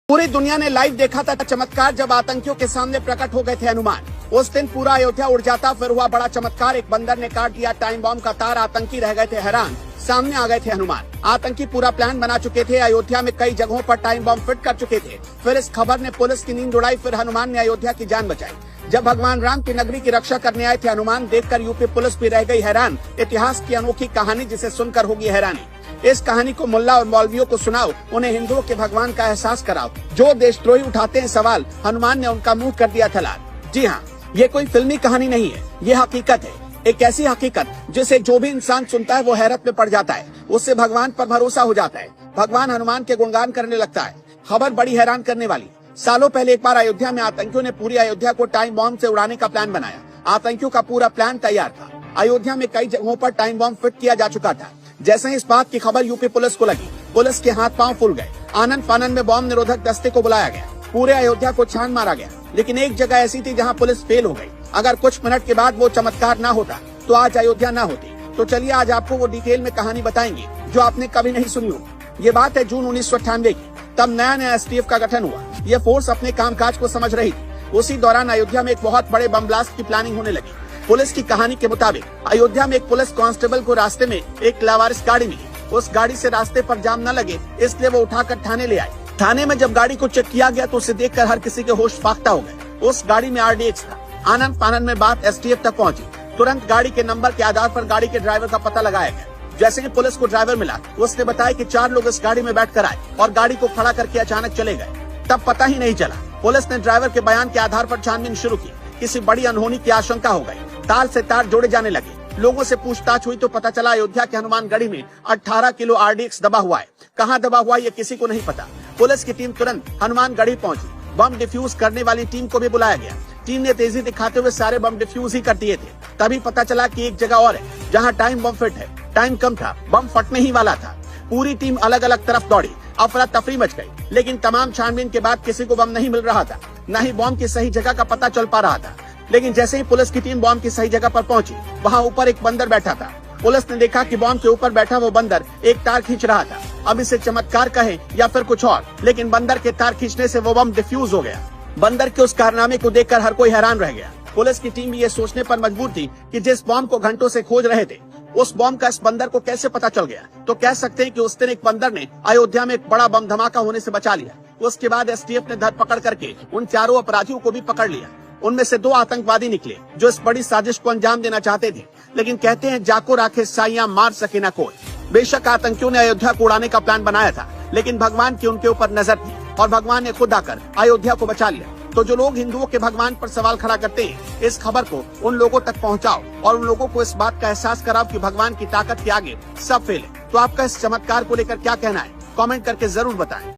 पूरी दुनिया ने लाइव देखा था चमत्कार जब आतंकियों के सामने प्रकट हो गए थे हनुमान। उस दिन पूरा अयोध्या उड़ जाता। फिर हुआ बड़ा चमत्कार, एक बंदर ने काट दिया टाइम बॉम्ब का तार। आतंकी रह गए थे हैरान, सामने आ गए थे हनुमान। आतंकी पूरा प्लान बना चुके थे, अयोध्या में कई जगहों पर टाइम बॉम्ब फिट कर चुके थे। फिर इस खबर ने पुलिस की नींद उड़ाई, फिर हनुमान ने अयोध्या की जान बचाई। जब भगवान राम की नगरी की रक्षा करने आए थे हनुमान, देखकर यूपी पुलिस भी रह गई हैरान। इतिहास की अनोखी कहानी जिसे सुनकर होगी हैरानी। इस कहानी को मुल्ला और मौलवियों को सुनाओ, उन्हें हिंदुओं के भगवान का एहसास कराओ। जो देशद्रोही उठाते हैं सवाल, हनुमान ने उनका मुंह कर दिया था लाल। जी हाँ, ये कोई फिल्मी कहानी नहीं है, ये हकीकत है। एक ऐसी हकीकत जिसे जो भी इंसान सुनता है वो हैरत में पड़ जाता है, उससे भगवान पर भरोसा हो जाता है, भगवान हनुमान के गुणगान करने लगता है। खबर बड़ी हैरान करने वाली। सालों पहले एक बार अयोध्या में आतंकियों ने पूरी अयोध्या को टाइम बॉम्ब से उड़ाने का प्लान बनाया। आतंकियों का पूरा प्लान तैयार था। अयोध्या में कई जगहों पर टाइम बॉम्ब फिट किया जा चुका था। जैसे ही इस बात की खबर यूपी पुलिस को लगी, पुलिस के हाथ पांव फूल गए। आनन फानन में बॉम्ब निरोधक दस्ते को बुलाया गया, पूरे अयोध्या को छान मारा गया। लेकिन एक जगह ऐसी थी जहां पुलिस फेल हो गई। अगर कुछ मिनट के बाद वो चमत्कार ना होता तो आज अयोध्या ना होती। तो चलिए आज आपको वो डिटेल में कहानी बताएंगे जो आपने कभी नहीं सुनी होगी। ये बात है जून 1998 की। तब नया एसटीएफ का गठन हुआ। ये फोर्स अपने कामकाज को समझ रही थी। उसी दौरान अयोध्या में एक बहुत बड़े बम ब्लास्ट की प्लानिंग होने लगी। पुलिस की कहानी के मुताबिक अयोध्या में एक पुलिस कांस्टेबल को रास्ते में एक लावारिस गाड़ी मिली। उस गाड़ी से रास्ते पर जाम न लगे, इसलिए वो उठाकर थाने ले आए। थाने में जब गाड़ी को चेक किया गया तो उसे देखकर हर किसी के होश फाख्ता हो गए। उस गाड़ी में RDX था। आनन फानन में बात STF तक पहुंची। तुरंत गाड़ी के नंबर के आधार पर गाड़ी के ड्राइवर का पता लगाया गया। जैसे ही पुलिस को ड्राइवर मिला, उसने बताया कि 4 लोग इस गाड़ी में बैठकर आए और गाड़ी को खड़ा करके अचानक चले गए। तब पता ही नहीं चला। पुलिस ने ड्राइवर के बयान के आधार पर छानबीन शुरू की। किसी बड़ी अनहोनी की आशंका हो गई। तार से तार जोड़े जाने लगे। लोगों से पूछताछ हुई तो पता चला अयोध्या के हनुमानगढ़ी में 18 किलो RDX दबा हुआ है। कहाँ दबा हुआ ये किसी को नहीं पता। पुलिस की टीम तुरंत हनुमानगढ़ी पहुंची। बम डिफ्यूज करने वाली टीम को भी बुलाया गया। टीम ने तेजी दिखाते हुए सारे बम डिफ्यूज ही कर दिए थे। तभी पता चला कि एक जगह और है जहां टाइम बम फिट है। टाइम कम था, बम फटने ही वाला था। पूरी टीम अलग अलग तरफ दौड़ी। अफरा तफरी मच गई। लेकिन तमाम छानबीन के बाद किसी को बम नहीं मिल रहा था, न ही बम की सही जगह का पता चल पा रहा था। लेकिन जैसे ही पुलिस की टीम बम की सही जगह पर पहुंची, वहां ऊपर एक बंदर बैठा था। पुलिस ने देखा कि बम के ऊपर बैठा वो बंदर एक तार खींच रहा था। अब इसे चमत्कार कहे या फिर कुछ और, लेकिन बंदर के तार खींचने से वो बम डिफ्यूज हो गया। बंदर के उस कारनामे को देखकर हर कोई हैरान रह गया। पुलिस की टीम भी ये सोचने पर मजबूर थी कि जिस बम को घंटों से खोज रहे थे, उस बम का इस बंदर को कैसे पता चल गया। तो कह सकते हैं कि उस दिन एक बंदर ने अयोध्या में एक बड़ा बम धमाका होने से बचा लिया। उसके बाद STF ने धरपकड़ करके उन 4 अपराधियों को भी पकड़ लिया। उनमें से 2 आतंकवादी निकले जो इस बड़ी साजिश को अंजाम देना चाहते थे। लेकिन कहते हैं जाको राखे साइयां, मार सके ना कोई। बेशक आतंकियों ने अयोध्या को उड़ाने का प्लान बनाया था, लेकिन भगवान की उनके ऊपर नजर थी और भगवान ने खुद आकर अयोध्या को बचा लिया। तो जो लोग हिंदुओं के भगवान पर सवाल खड़ा करते हैं, इस खबर को उन लोगों तक पहुंचाओ और उन लोगों को इस बात का एहसास कराओ कि भगवान की ताकत के आगे सब फेल है। तो आपका इस चमत्कार को लेकर क्या कहना है, कमेंट करके जरूर बताएं।